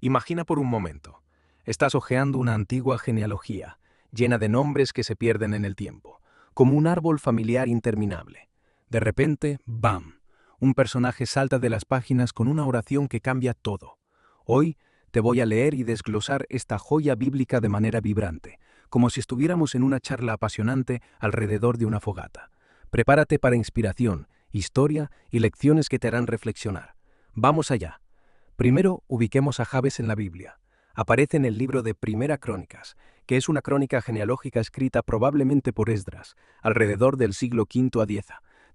Imagina por un momento. Estás hojeando una antigua genealogía, llena de nombres que se pierden en el tiempo, como un árbol familiar interminable. De repente, ¡bam! Un personaje salta de las páginas con una oración que cambia todo. Hoy te voy a leer y desglosar esta joya bíblica de manera vibrante, como si estuviéramos en una charla apasionante alrededor de una fogata. Prepárate para inspiración, historia y lecciones que te harán reflexionar. Vamos allá. Primero, ubiquemos a Jabes en la Biblia. Aparece en el libro de Primera Crónicas, que es una crónica genealógica escrita probablemente por Esdras, alrededor del siglo V a X,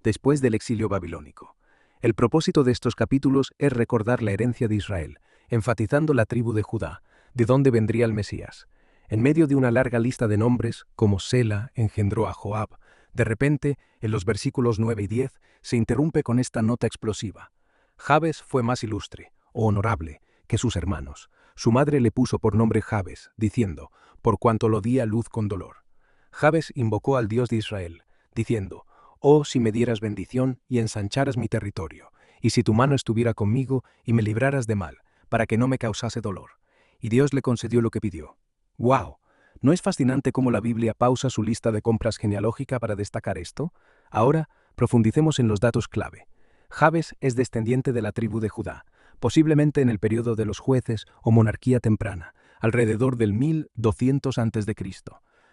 después del exilio babilónico. El propósito de estos capítulos es recordar la herencia de Israel, enfatizando la tribu de Judá, de donde vendría el Mesías. En medio de una larga lista de nombres, como Sela engendró a Joab, de repente, en los versículos 9 y 10, se interrumpe con esta nota explosiva. Jabes fue más ilustre, o honorable, que sus hermanos. Su madre le puso por nombre Jabes, diciendo, por cuanto lo di a luz con dolor. Jabes invocó al Dios de Israel, diciendo, oh, si me dieras bendición y ensancharas mi territorio, y si tu mano estuviera conmigo y me libraras de mal, para que no me causase dolor. Y Dios le concedió lo que pidió. ¡Wow! ¿No es fascinante cómo la Biblia pausa su lista de compras genealógica para destacar esto? Ahora, profundicemos en los datos clave. Jabes es descendiente de la tribu de Judá, posiblemente en el periodo de los jueces o monarquía temprana, alrededor del 1200 a.C.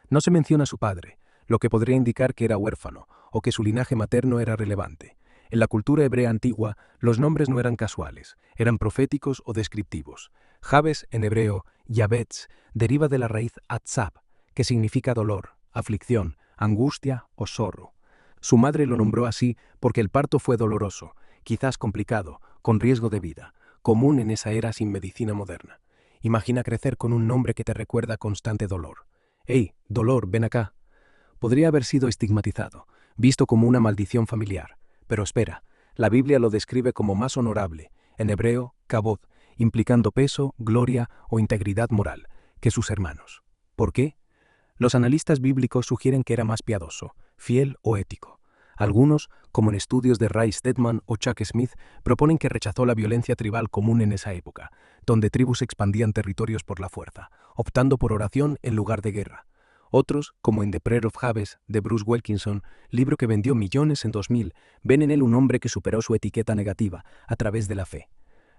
No se menciona a su padre, lo que podría indicar que era huérfano o que su linaje materno era relevante. En la cultura hebrea antigua, los nombres no eran casuales, eran proféticos o descriptivos. Jabes, en hebreo, Yabetz, deriva de la raíz atzab, que significa dolor, aflicción, angustia o sorro. Su madre lo nombró así porque el parto fue doloroso, quizás complicado, con riesgo de vida, común en esa era sin medicina moderna. Imagina crecer con un nombre que te recuerda constante dolor. ¡Ey, dolor, ven acá! Podría haber sido estigmatizado, visto como una maldición familiar. Pero espera, la Biblia lo describe como más honorable, en hebreo, kabod, implicando peso, gloria o integridad moral, que sus hermanos. ¿Por qué? Los analistas bíblicos sugieren que era más piadoso, fiel o ético. Algunos, como en estudios de Ray Stedman o Chuck Smith, proponen que rechazó la violencia tribal común en esa época, donde tribus expandían territorios por la fuerza, optando por oración en lugar de guerra. Otros, como en The Prayer of Jabes, de Bruce Wilkinson, libro que vendió millones en 2000, ven en él un hombre que superó su etiqueta negativa a través de la fe.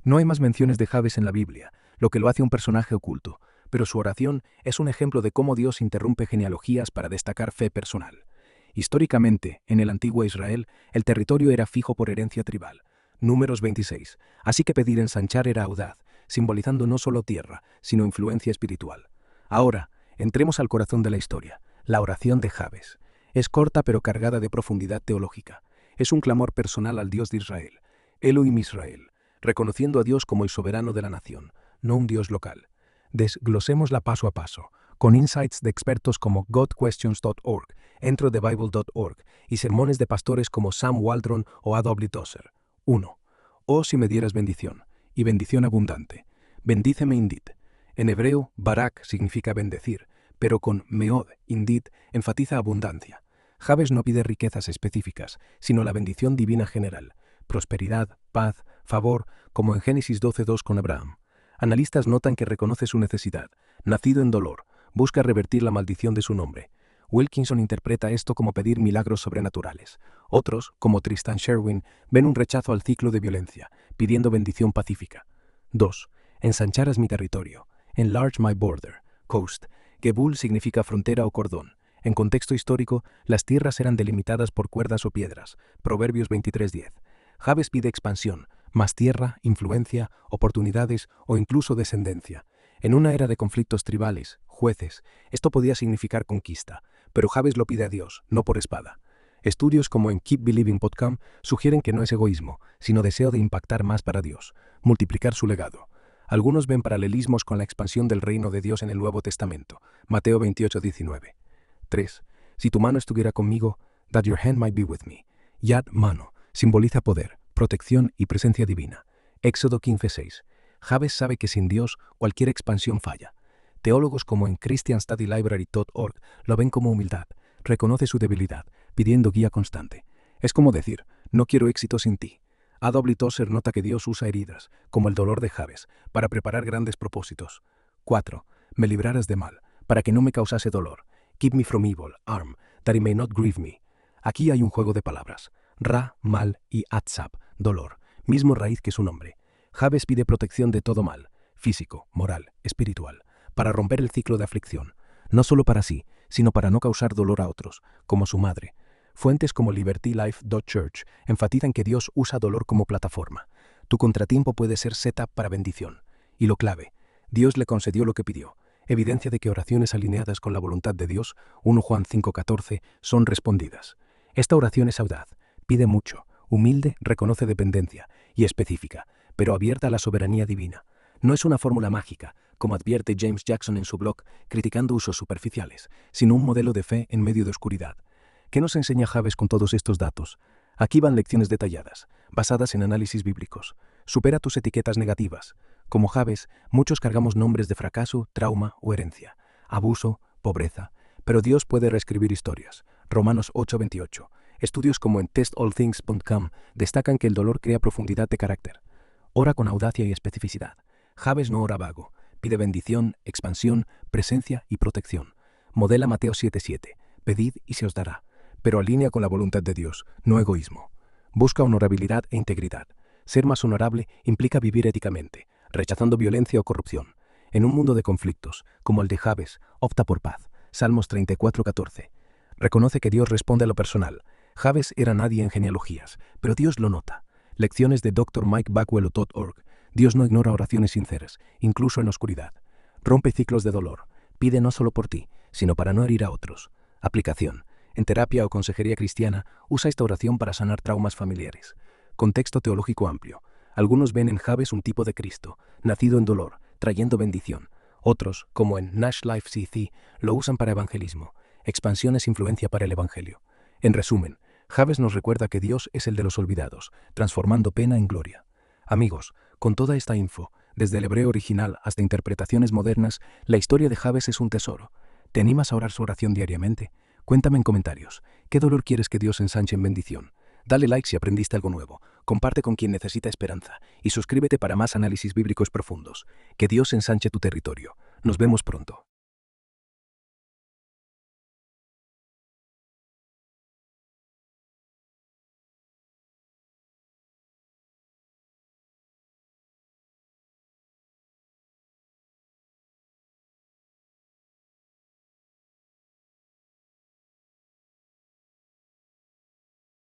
No hay más menciones de Jabes en la Biblia, lo que lo hace un personaje oculto, pero su oración es un ejemplo de cómo Dios interrumpe genealogías para destacar fe personal. Históricamente, en el antiguo Israel, el territorio era fijo por herencia tribal. Números 26. Así que pedir ensanchar era audaz, simbolizando no solo tierra, sino influencia espiritual. Ahora, entremos al corazón de la historia, la oración de Jabes. Es corta pero cargada de profundidad teológica. Es un clamor personal al Dios de Israel, Elohim Israel, reconociendo a Dios como el soberano de la nación, no un Dios local. Desglosémosla paso a paso, con insights de expertos como godquestions.org, entrothebible.org y sermones de pastores como Sam Waldron o A. W. Tozer. 1. Oh, si me dieras bendición, y bendición abundante. Bendíceme indit. En hebreo, barak significa bendecir, pero con meod, indit, enfatiza abundancia. Jabes no pide riquezas específicas, sino la bendición divina general, prosperidad, paz, favor, como en Génesis 12:2 con Abraham. Analistas notan que reconoce su necesidad, nacido en dolor, busca revertir la maldición de su nombre. Wilkinson interpreta esto como pedir milagros sobrenaturales. Otros, como Tristan Sherwin, ven un rechazo al ciclo de violencia, pidiendo bendición pacífica. 2. Ensancharas mi territorio. Enlarge my border. Coast. Gebul significa frontera o cordón. En contexto histórico, las tierras eran delimitadas por cuerdas o piedras. Proverbios 23:10. Jabes pide expansión, más tierra, influencia, oportunidades o incluso descendencia. En una era de conflictos tribales, jueces, esto podía significar conquista, pero Jabes lo pide a Dios, no por espada. Estudios como en keepbelieving.com sugieren que no es egoísmo, sino deseo de impactar más para Dios, multiplicar su legado. Algunos ven paralelismos con la expansión del reino de Dios en el Nuevo Testamento, Mateo 28:19. 3. Si tu mano estuviera conmigo, that your hand might be with me. Yad, mano, simboliza poder, protección y presencia divina. Éxodo 15:6. Jabes sabe que sin Dios cualquier expansión falla. Teólogos como en christianstudylibrary.org lo ven como humildad, reconoce su debilidad, pidiendo guía constante. Es como decir, no quiero éxito sin ti. A.W. Tozer nota que Dios usa heridas, como el dolor de Jabes, para preparar grandes propósitos. 4. Me libraras de mal, para que no me causase dolor. Keep me from evil, harm, that it may not grieve me. Aquí hay un juego de palabras. Ra, mal, y atzab, dolor, mismo raíz que su nombre. Jabes pide protección de todo mal, físico, moral, espiritual, para romper el ciclo de aflicción, no solo para sí, sino para no causar dolor a otros, como su madre. Fuentes como LibertyLife.Church enfatizan que Dios usa dolor como plataforma. Tu contratiempo puede ser setup para bendición. Y lo clave, Dios le concedió lo que pidió, evidencia de que oraciones alineadas con la voluntad de Dios, 1 Juan 5:14, son respondidas. Esta oración es audaz, pide mucho, humilde, reconoce dependencia y específica, pero abierta a la soberanía divina. No es una fórmula mágica, como advierte James Jackson en su blog, criticando usos superficiales, sino un modelo de fe en medio de oscuridad. ¿Qué nos enseña Jabes con todos estos datos? Aquí van lecciones detalladas, basadas en análisis bíblicos. Supera tus etiquetas negativas. Como Jabes, muchos cargamos nombres de fracaso, trauma o herencia, abuso, pobreza. Pero Dios puede reescribir historias. Romanos 8:28. Estudios como en testallthings.com destacan que el dolor crea profundidad de carácter. Ora con audacia y especificidad. Jabes no ora vago. Pide bendición, expansión, presencia y protección. Modela Mateo 7:7. Pedid y se os dará. Pero alinea con la voluntad de Dios, no egoísmo. Busca honorabilidad e integridad. Ser más honorable implica vivir éticamente, rechazando violencia o corrupción. En un mundo de conflictos, como el de Jabes, opta por paz. Salmos 34:14. Reconoce que Dios responde a lo personal. Jabes era nadie en genealogías, pero Dios lo nota. Lecciones de Dr. Mike Bagwell.org. Dios no ignora oraciones sinceras, incluso en oscuridad. Rompe ciclos de dolor. Pide no solo por ti, sino para no herir a otros. Aplicación. En terapia o consejería cristiana, usa esta oración para sanar traumas familiares. Contexto teológico amplio. Algunos ven en Jabes un tipo de Cristo, nacido en dolor, trayendo bendición. Otros, como en Nash Life CC, lo usan para evangelismo. Expansión es influencia para el evangelio. En resumen, Jabes nos recuerda que Dios es el de los olvidados, transformando pena en gloria. Amigos, con toda esta info, desde el hebreo original hasta interpretaciones modernas, la historia de Jabes es un tesoro. ¿Te animas a orar su oración diariamente? Cuéntame en comentarios, ¿qué dolor quieres que Dios ensanche en bendición? Dale like si aprendiste algo nuevo, comparte con quien necesita esperanza y suscríbete para más análisis bíblicos profundos. Que Dios ensanche tu territorio. Nos vemos pronto.